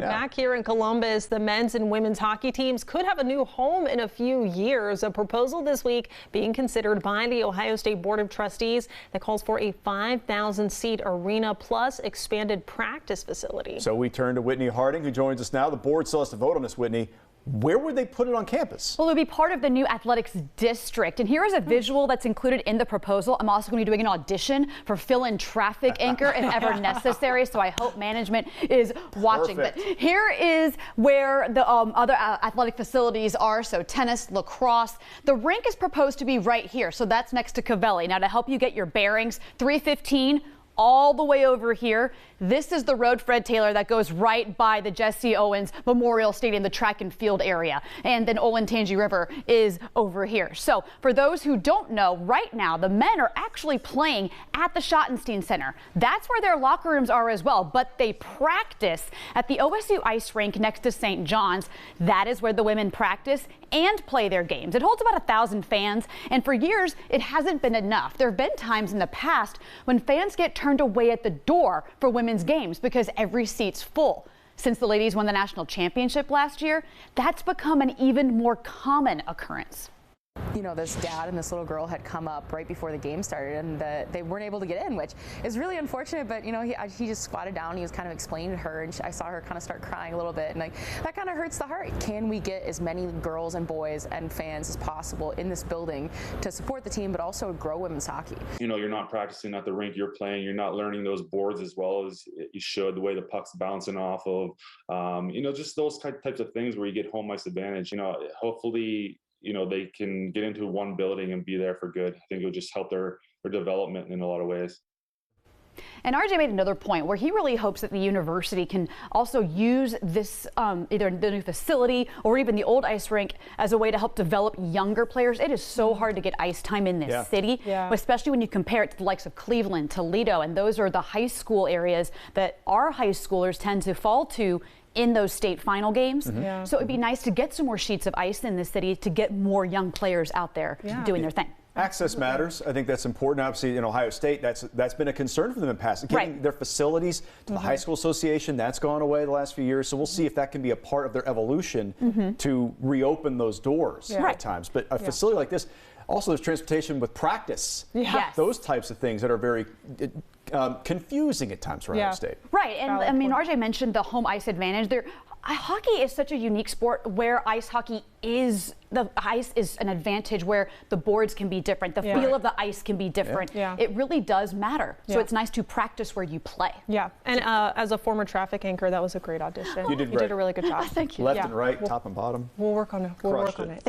Back here in Columbus, the men's and women's hockey teams could have a new home in a few years. A proposal this week being considered by the Ohio State Board of Trustees that calls for a 5,000-seat arena plus expanded practice facility. So we turn to Whitney Harding, who joins us now. The board still has to vote on this, Whitney. Where would they put it on campus? Well, it would be part of the new athletics district. And here is a visual that's included in the proposal. I'm also going to be doing an audition for fill-in traffic anchor if ever necessary. So I hope management is watching. Perfect. But here is where the other athletic facilities are. So tennis, lacrosse. The rink is proposed to be right here. So that's next to Covelli. Now, to help you get your bearings, 315 all the way over here. This is the road, Fred Taylor, that goes right by the Jesse Owens Memorial Stadium, the track and field area. And then Olentangy River is over here. So for those who don't know, right now, the men are actually playing at the Schottenstein Center. That's where their locker rooms are as well, but they practice at the OSU ice rink next to St. John's. That is where the women practice and play their games. It holds about 1,000 fans, and for years, it hasn't been enough. There have been times in the past when fans get turned away at the door for women's games because every seat's full. Since the ladies won the national championship last year, that's become an even more common occurrence. You know, this dad and this little girl had come up right before the game started, and they weren't able to get in, which is really unfortunate. But you know, he just squatted down. He was kind of explaining to her, and I saw her kind of start crying a little bit, and like that kind of hurts the heart. Can we get as many girls and boys and fans as possible in this building to support the team, but also grow women's hockey? You know, you're not practicing at the rink. You're playing. You're not learning those boards as well as you should. The way the puck's bouncing off of, you know, just those types of things where you get home ice advantage. You know, hopefully, you know, they can get into one building and be there for good. I think it'll just help their development in a lot of ways. And RJ made another point where he really hopes that the university can also use this, either the new facility or even the old ice rink, as a way to help develop younger players. It is so hard to get ice time in this city, especially when you compare it to the likes of Cleveland, Toledo, and those are the high school areas that our high schoolers tend to fall to in those state final games. So it'd be nice to get some more sheets of ice in the city to get more young players out there doing their thing. Access matters. I think that's important. Obviously, in Ohio State, that's been a concern for them in the past. Getting their facilities to the high school association, that's gone away the last few years. So we'll see if that can be a part of their evolution to reopen those doors at times. But a facility like this, also there's transportation with practice. Those types of things that are very confusing at times for Ohio State. Right, and I mean, RJ mentioned the home ice advantage. Hockey is such a unique sport where ice hockey is, the ice is an advantage where the boards can be different, the feel of the ice can be different. It really does matter. So it's nice to practice where you play. And as a former traffic anchor, that was a great audition. You did great. You did a really good job. Thank you. Left and right, top and bottom. We'll work on it. We'll work on it.